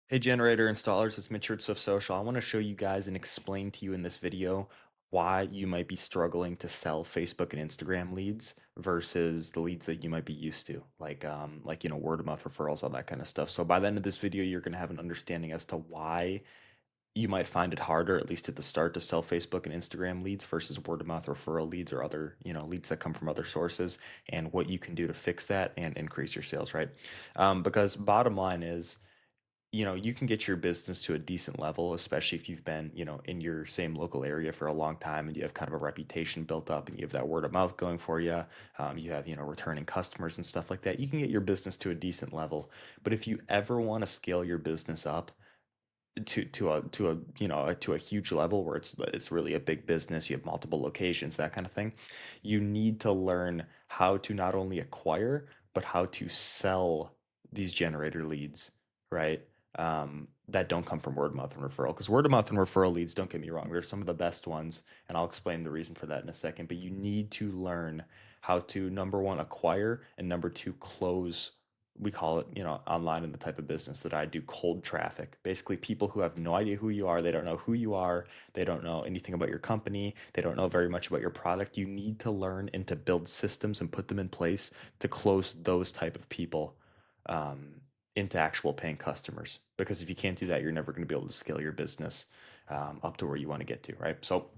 Hey generator installers, it's Mitch at SwiftSocial. I want to show you guys and explain to you in this video why you might be struggling to sell Facebook and Instagram leads versus the leads that you might be used to, like word of mouth referrals, all that kind of stuff. So by the end of this video, you're going to have an understanding as to why you might find it harder, at least at the start, to sell Facebook and Instagram leads versus word of mouth referral leads or other, leads that come from other sources, and what you can do to fix that and increase your sales, right? Because bottom line is, you can get your business to a decent level, especially if you've been, in your same local area for a long time and you have kind of a reputation built up and you have that word of mouth going for you. You have, returning customers and stuff like that. You can get your business to a decent level. But if you ever want to scale your business up to a huge level where it's really a big business, you have multiple locations, that kind of thing, you need to learn how to not only acquire, but how to sell these generator leads, right? That don't come from word of mouth and referral. Because word of mouth and referral leads, don't get me wrong, they're some of the best ones, and I'll explain the reason for that in a second. But you need to learn how to, number one, acquire, and number two, close. We call it, online in the type of business that I do, cold traffic. Basically, people who have no idea who you are, they don't know who you are, they don't know anything about your company, they don't know very much about your product. You need to learn and to build systems and put them in place to close those type of people um, into actual paying customers. Because if you can't do that, you're never going to be able to scale your business up to where you want to get to, right? So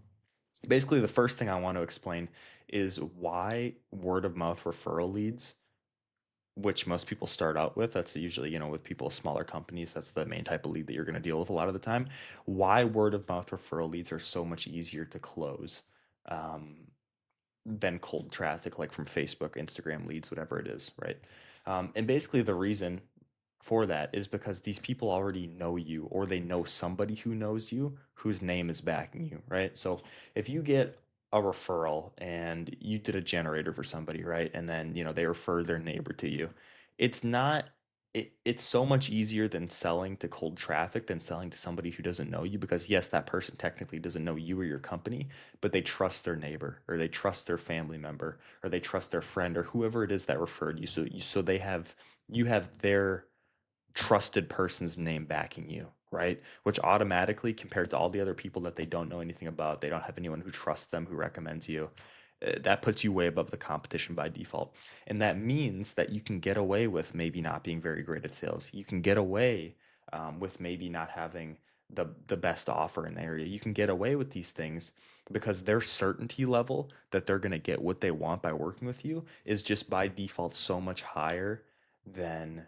basically, the first thing I want to explain is why word of mouth referral leads, which most people start out with, that's usually, with people, smaller companies, that's the main type of lead that you're going to deal with a lot of the time. Why word of mouth referral leads are so much easier to close um, than cold traffic, like from Facebook, Instagram leads, whatever it is, right? And basically, the reason for that is because these people already know you, or they know somebody who knows you whose name is backing you, right? So if you get a referral and you did a generator for somebody, right? And then, they refer their neighbor to you. It's not it's so much easier than selling to cold traffic than selling to somebody who doesn't know you, because yes, that person technically doesn't know you or your company, but they trust their neighbor, or they trust their family member, or they trust their friend, or whoever it is that referred you. So they have, you have their trusted person's name backing you, right? Which automatically, compared to all the other people that they don't know anything about, they don't have anyone who trusts them, who recommends you, that puts you way above the competition by default. And that means that you can get away with maybe not being very great at sales. You can get away with maybe not having the best offer in the area. You can get away with these things because their certainty level that they're going to get what they want by working with you is just by default so much higher than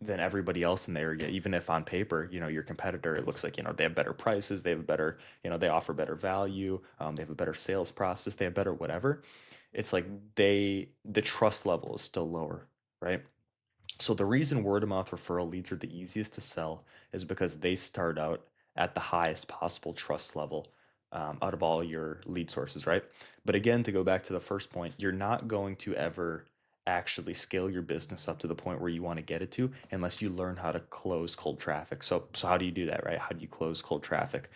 everybody else in the area. Even if on paper, your competitor, it looks like, they have better prices, they have a better, they offer better value, they have a better sales process, they have better whatever. It's like the trust level is still lower, right? So the reason word of mouth referral leads are the easiest to sell is because they start out at the highest possible trust level out of all your lead sources, right? But again, to go back to the first point, you're not going to ever actually scale your business up to the point where you want to get it to unless you learn how to close cold traffic. So how do you do that, right? How do you close cold traffic?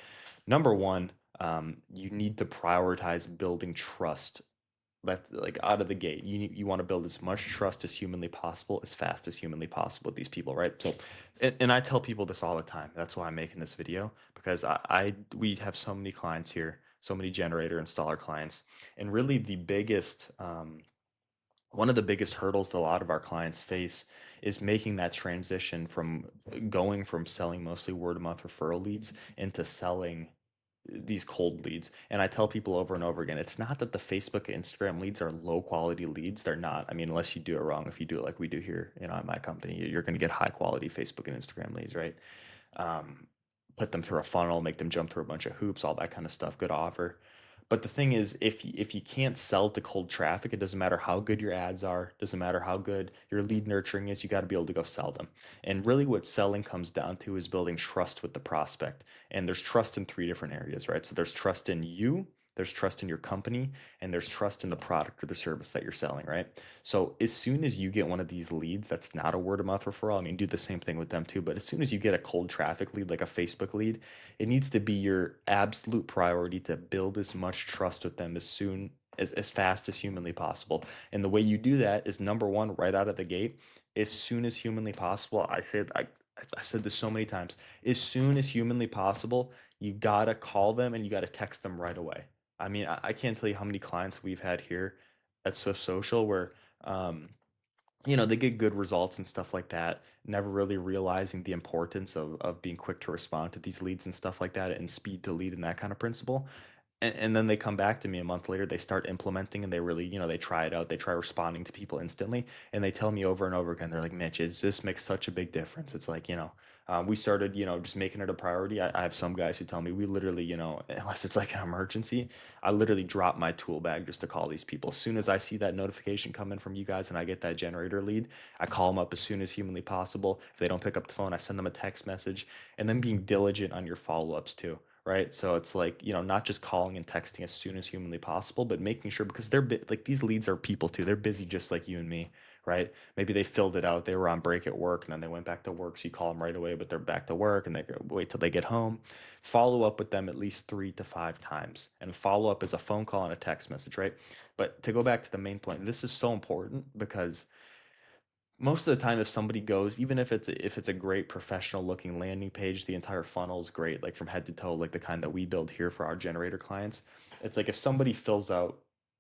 Number one, you need to prioritize building trust. That's like out of the gate. You want to build as much trust as humanly possible, as fast as humanly possible with these people, right? So, and I tell people this all the time. That's why I'm making this video, because we have so many clients here, so many generator installer clients, and really the biggest one of the biggest hurdles that a lot of our clients face is making that transition from going from selling mostly word of mouth referral leads into selling these cold leads. And I tell people over and over again, it's not that the Facebook and Instagram leads are low quality leads. They're not. I mean, unless you do it wrong. If you do it like we do here, at my company, you're going to get high quality Facebook and Instagram leads, right? Um, Put them through a funnel, make them jump through a bunch of hoops, all that kind of stuff. Good offer. But the thing is, if you can't sell to cold traffic, it doesn't matter how good your ads are, doesn't matter how good your lead nurturing is, you got to be able to go sell them. And really what selling comes down to is building trust with the prospect. And there's trust in three different areas, right? So there's trust in you, there's trust in your company, and there's trust in the product or the service that you're selling, right? So as soon as you get one of these leads that's not a word of mouth referral, I mean, do the same thing with them too, but as soon as you get a cold traffic lead, like a Facebook lead, it needs to be your absolute priority to build as much trust with them as fast as humanly possible. And the way you do that is, number one, right out of the gate, as soon as humanly possible. I say, I've said this so many times. As soon as humanly possible, you gotta call them and you gotta text them right away. I mean, I can't tell you how many clients we've had here at SwiftSocial where, um, they get good results and stuff like that, never really realizing the importance of being quick to respond to these leads and stuff like that and speed to lead and that kind of principle. And then they come back to me a month later, they start implementing and they really, they try it out, they try responding to people instantly, and they tell me over and over again, they're like, Mitch, this makes such a big difference. It's like, we started, just making it a priority. I have some guys who tell me we literally, unless it's like an emergency, I literally drop my tool bag just to call these people. As soon as I see that notification come in from you guys and I get that generator lead, I call them up as soon as humanly possible. If they don't pick up the phone, I send them a text message, and then being diligent on your follow-ups too, right? So it's like, not just calling and texting as soon as humanly possible, but making sure, because like these leads are people too. They're busy just like you and me, right? Maybe they filled it out, they were on break at work, and then they went back to work. So you call them right away, but they're back to work and they wait till they get home. Follow up with them at least 3 to 5 times. And follow up is a phone call and a text message, right? But to go back to the main point, this is so important because most of the time if somebody goes, even if it's a great professional looking landing page, the entire funnel is great, like from head to toe, like the kind that we build here for our generator clients. It's like if somebody fills out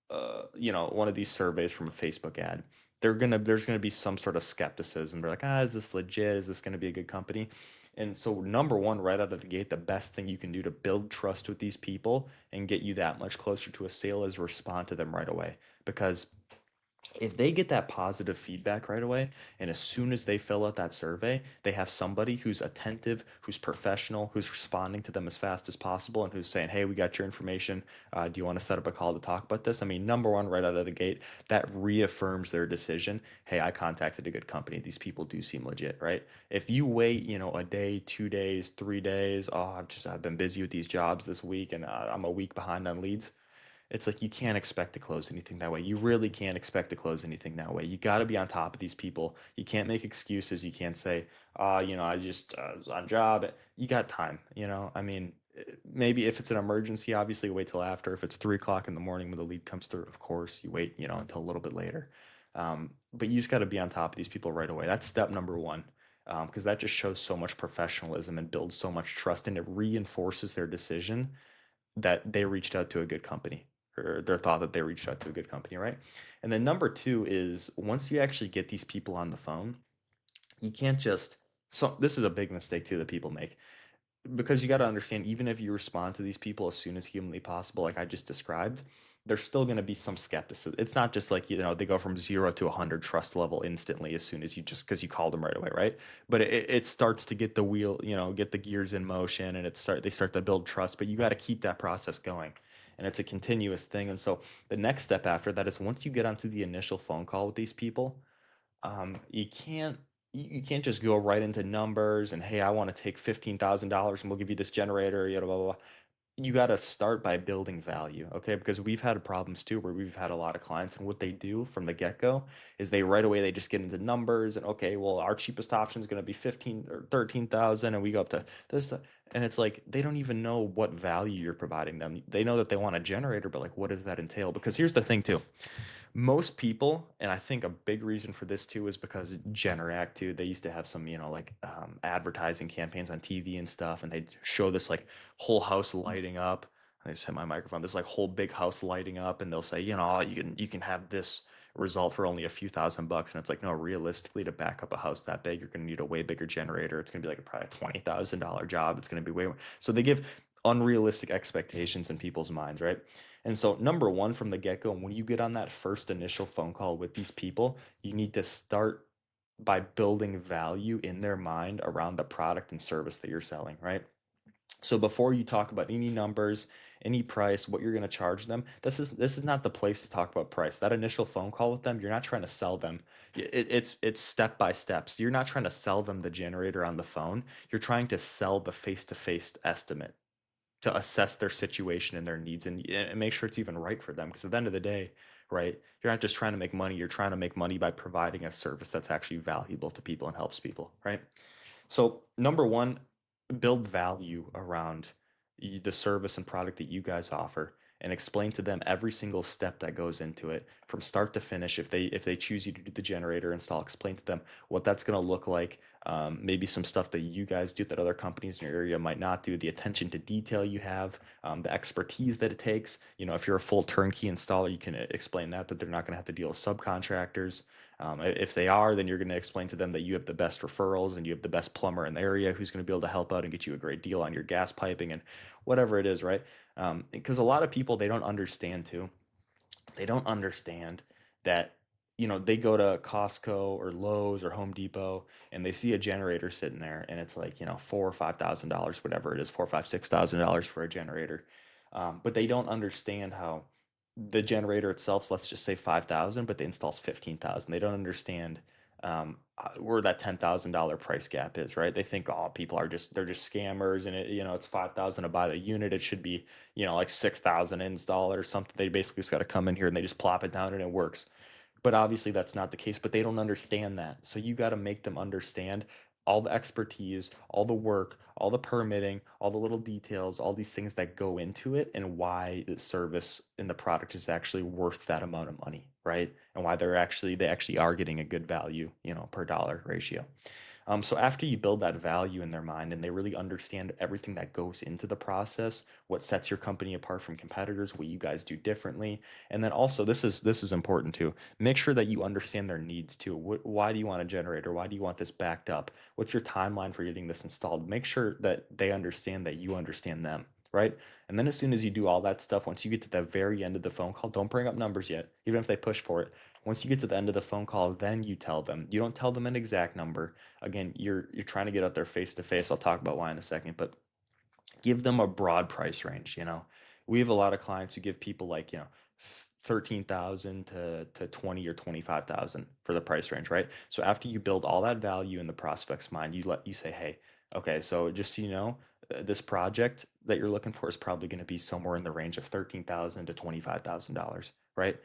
one of these surveys from a Facebook ad, there's gonna be some sort of skepticism. They're like, is this legit, is this gonna be a good company? And so number one, right out of the gate, the best thing you can do to build trust with these people and get you that much closer to a sale is respond to them right away. Because if they get that positive feedback right away, and as soon as they fill out that survey, they have somebody who's attentive, who's professional, who's responding to them as fast as possible, and who's saying, hey, we got your information. Do you want to set up a call to talk about this? I mean, number one, right out of the gate, that reaffirms their decision. Hey, I contacted a good company. These people do seem legit, right? If you wait, a day, 2 days, 3 days, I've been busy with these jobs this week, and I'm a week behind on leads. It's like you can't expect to close anything that way. You really can't expect to close anything that way. You got to be on top of these people. You can't make excuses. You can't say, I just was on job. You got time, I mean, maybe if it's an emergency, obviously wait till after. If it's 3 o'clock in the morning when the lead comes through, of course, you wait, until a little bit later. But you just got to be on top of these people right away. That's step number one. Because that just shows so much professionalism and builds so much trust, and it reinforces their decision that they reached out to a good company, or their thought that they reached out to a good company, right? And then number two is once you actually get these people on the phone, you can't just, so this is a big mistake too that people make, because you got to understand, even if you respond to these people as soon as humanly possible, like I just described, there's still going to be some skepticism. It's not just like, they go from 0 to 100 trust level instantly as soon as you just, because you called them right away, right? But it starts to get the wheel, get the gears in motion, and they start to build trust, but you got to keep that process going. And it's a continuous thing. And so the next step after that is once you get onto the initial phone call with these people, you can't just go right into numbers and, hey, I want to take $15,000 and we'll give you this generator, blah blah blah. You got to start by building value, okay? Because we've had problems too where we've had a lot of clients, and what they do from the get-go is they right away they just get into numbers, and okay, well, our cheapest option is going to be 15 or 13,000, and we go up to this, and it's like they don't even know what value you're providing them. They know that they want a generator, but like what does that entail? Because here's the thing too, most people, and I think a big reason for this too is because Generac too, they used to have some, like advertising campaigns on TV and stuff, and they'd show this like whole house lighting up. I just hit my microphone. This like whole big house lighting up, and they'll say, "Oh, you can have this result for only a few $1,000 bucks." And it's like, no, realistically, to back up a house that big, you're going to need a way bigger generator. It's going to be like probably a $20,000 job. It's going to be way more. So they give unrealistic expectations in people's minds, right? And so, number one, from the get go, when you get on that first initial phone call with these people, you need to start by building value in their mind around the product and service that you're selling, right? So before you talk about any numbers, any price, what you're going to charge them, this is not the place to talk about price. That initial phone call with them, you're not trying to sell them. It's step by step. So you're not trying to sell them the generator on the phone. You're trying to sell the face-to-face estimate to assess their situation and their needs, and make sure it's even right for them. Because at the end of the day, right, you're not just trying to make money, you're trying to make money by providing a service that's actually valuable to people and helps people, right? So, number one, build value around the service and product that you guys offer, and explain to them every single step that goes into it from start to finish. If they choose you to do the generator install, explain to them what that's going to look like, maybe some stuff that you guys do that other companies in your area might not do, the attention to detail you have, the expertise that it takes. If you're a full turnkey installer, you can explain that they're not going to have to deal with subcontractors. If they are, then you're going to explain to them that you have the best referrals and you have the best plumber in the area who's going to be able to help out and get you a great deal on your gas piping and whatever it is, right? Because a lot of people, they don't understand too. They don't understand that, they go to Costco or Lowe's or Home Depot and they see a generator sitting there and it's like, $4 or $5,000, whatever it is, 4, 5, $6,000 for a generator. But they don't understand how the generator itself, let's just say 5,000, but the install's 15,000. They don't understand where that $10,000 price gap is, right? They think, oh, people are they're just scammers, and it's 5,000 to buy the unit. It should be, like 6,000 install it or something. They basically just got to come in here and they just plop it down and it works. But obviously that's not the case, but they don't understand that. So you got to make them understand all the expertise, all the work, all the permitting, all the little details, all these things that go into it, and why the service and the product is actually worth that amount of money, right? And why they actually are getting a good value, per dollar ratio. So after you build that value in their mind and they really understand everything that goes into the process, what sets your company apart from competitors, what you guys do differently, and then also this is important too. Make sure that you understand their needs too. Why do you want a generator? Why do you want this backed up? What's your timeline for getting this installed? Make sure that they understand that you understand them. Right. And then as soon as you do all that stuff, once you get to the very end of the phone call, don't bring up numbers yet, even if they push for it. Once you get to the end of the phone call, then you tell them. You don't tell them an exact number. Again, you're trying to get out there face to face. I'll talk about why in a second, but give them a broad price range. We have a lot of clients who give people like, 13,000 to 20 or 25,000 for the price range, right? So after you build all that value in the prospect's mind, you say, hey, okay, so just so you know, this project that you're looking for is probably going to be somewhere in the range of 13,000 to $25,000, right?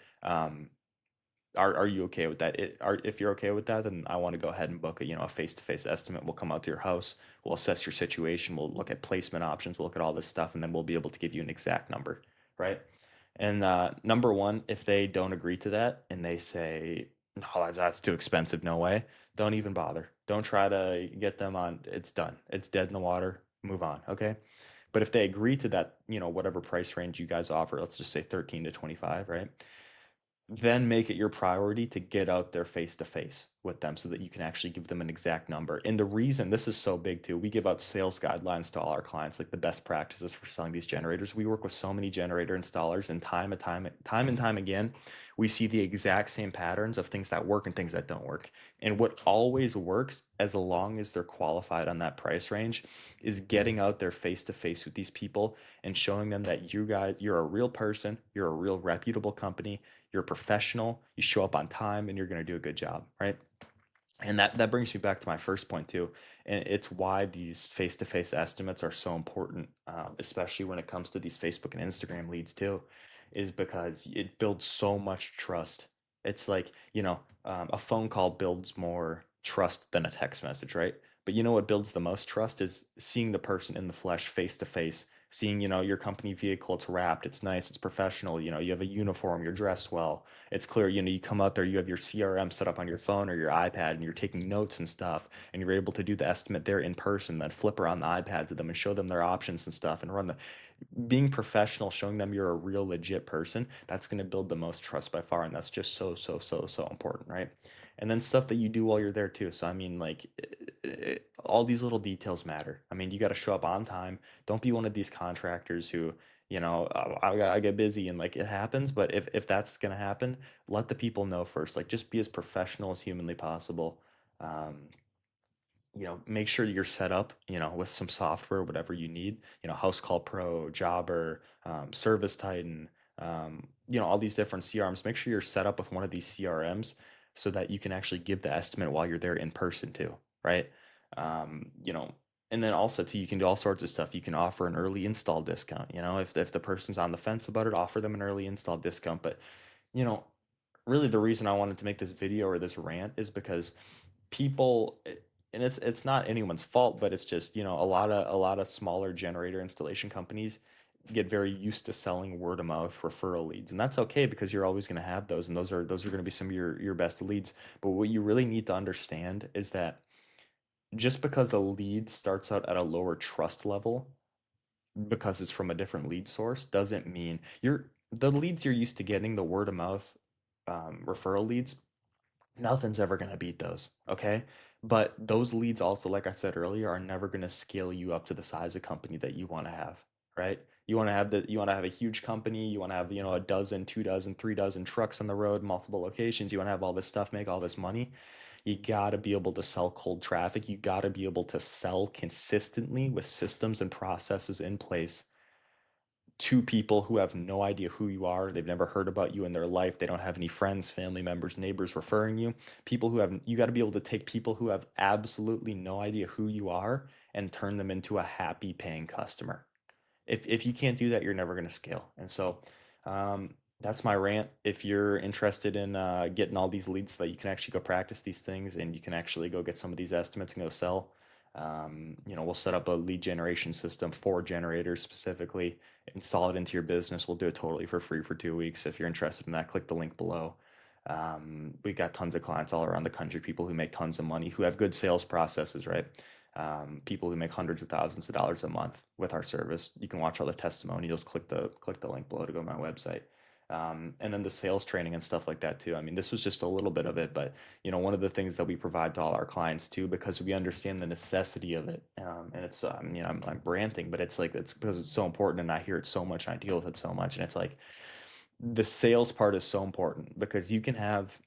Are you okay with that? If you're okay with that, then I want to go ahead and book a face-to-face estimate. We'll come out to your house. We'll assess your situation. We'll look at placement options. We'll look at all this stuff, and then we'll be able to give you an exact number, right? And number one, if they don't agree to that and they say, no, that's too expensive, no way, don't even bother. Don't try to get them on. It's done. It's dead in the water. Move on, okay? But if they agree to that, whatever price range you guys offer, let's just say 13 to 25, right? Then make it your priority to get out there face to face with them so that you can actually give them an exact number. And the reason this is so big too, we give out sales guidelines to all our clients, like the best practices for selling these generators. We work with so many generator installers, and time and time again, we see the exact same patterns of things that work and things that don't work. And what always works, as long as they're qualified on that price range, is getting out there face to face with these people and showing them that you're a real person, you're a real reputable company, you're a professional, you show up on time, and you're going to do a good job, right? And that brings me back to my first point too, and it's why these face-to-face estimates are so important, especially when it comes to these Facebook and Instagram leads too, is because it builds so much trust. It's like, a phone call builds more trust than a text message, right? But you know what builds the most trust is seeing the person in the flesh, face to face, seeing, your company vehicle, it's wrapped, it's nice, it's professional, you have a uniform, you're dressed well, it's clear, you come out there, you have your CRM set up on your phone or your iPad and you're taking notes and stuff, and you're able to do the estimate there in person, then flip around the iPad to them and show them their options and stuff and run the being professional, showing them you're a real legit person. That's going to build the most trust by far, and that's just so so so so important, right? And then stuff that you do while you're there too. So I mean, like, all these little details matter. I mean, you got to show up on time. Don't be one of these contractors who, I get busy and like it happens. But if that's gonna happen, let the people know first. Like, just be as professional as humanly possible. Um, make sure you're set up, with some software, whatever you need, House Call Pro, Jobber, Service Titan, all these different CRMs. Make sure you're set up with one of these CRMs so that you can actually give the estimate while you're there in person too, right? Um, you know, and then also too, you can do all sorts of stuff. You can offer an early install discount, if the person's on the fence about it, offer them an early install discount. But, you know, really the reason I wanted to make this video or this rant is because people, and it's not anyone's fault, but it's just, a lot of smaller generator installation companies get very used to selling word of mouth referral leads, and that's okay because you're always going to have those, and those are going to be some of your best leads. But what you really need to understand is that Just because a lead starts out at a lower trust level because it's from a different lead source doesn't mean the leads you're used to getting, the word of mouth referral leads, nothing's ever going to beat those, okay? But those leads also, like I said earlier, are never going to scale you up to the size of company that you want to have, right? You want to have a huge company, you want to have, a dozen, 2 dozen, 3 dozen trucks on the road, multiple locations, you want to have all this stuff, make all this money. You got to be able to sell cold traffic. You got to be able to sell consistently with systems and processes in place to people who have no idea who you are. They've never heard about you in their life. They don't have any friends, family members, neighbors referring you. People who have, you got to be able to take people who have absolutely no idea who you are and turn them into a happy paying customer. If you can't do that, you're never going to scale. And so that's my rant. If you're interested in getting all these leads so that you can actually go practice these things and you can actually go get some of these estimates and go sell, we'll set up a lead generation system for generators specifically, install it into your business. We'll do it totally for free for 2 weeks. If you're interested in that, click the link below. We got tons of clients all around the country, people who make tons of money, who have good sales processes, right? People who make hundreds of thousands of dollars a month with our service. You can watch all the testimonials. Click the link below to go to my website. And then the sales training and stuff like that too. I mean, this was just a little bit of it, but one of the things that we provide to all our clients too, because we understand the necessity of it. And it's, I'm ranting, but it's because it's so important, and I hear it so much, and I deal with it so much, and it's like the sales part is so important because you can have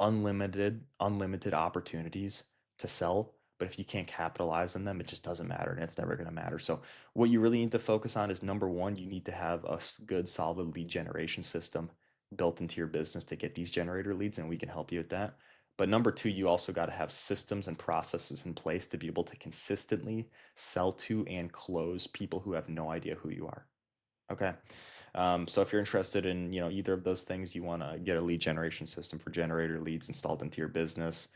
unlimited opportunities to sell, but if you can't capitalize on them, it just doesn't matter, and it's never going to matter. So what you really need to focus on is, number one, you need to have a good solid lead generation system built into your business to get these generator leads, and we can help you with that. But number two, you also got to have systems and processes in place to be able to consistently sell to and close people who have no idea who you are. Okay. So if you're interested in, either of those things, you want to get a lead generation system for generator leads installed into your business.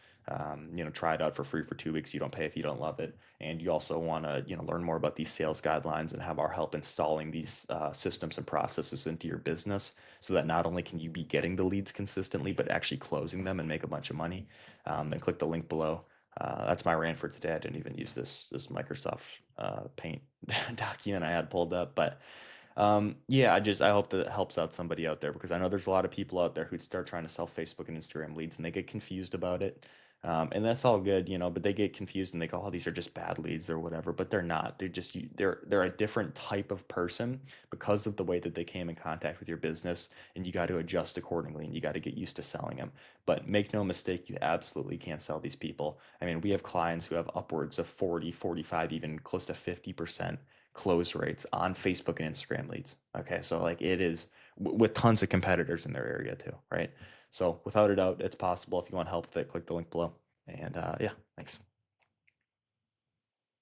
Try it out for free for 2 weeks. You don't pay if you don't love it, and you also want to, learn more about these sales guidelines and have our help installing these systems and processes into your business, so that not only can you be getting the leads consistently, but actually closing them and make a bunch of money. Then click the link below. That's my rant for today. I didn't even use this Microsoft Paint document I had pulled up, but yeah, I hope that it helps out somebody out there, because I know there's a lot of people out there who start trying to sell Facebook and Instagram leads and they get confused about it. And that's all good, but they get confused and they go, "Oh, these are just bad leads or whatever," but they're not. They're a different type of person because of the way that they came in contact with your business, and you got to adjust accordingly, and you got to get used to selling them. But make no mistake, you absolutely can't sell these people. I mean, we have clients who have upwards of 40, 45, even close to 50% close rates on Facebook and Instagram leads. Okay, so like it is with tons of competitors in their area too, right? So without a doubt, it's possible. If you want help with it, click the link below. And yeah, thanks.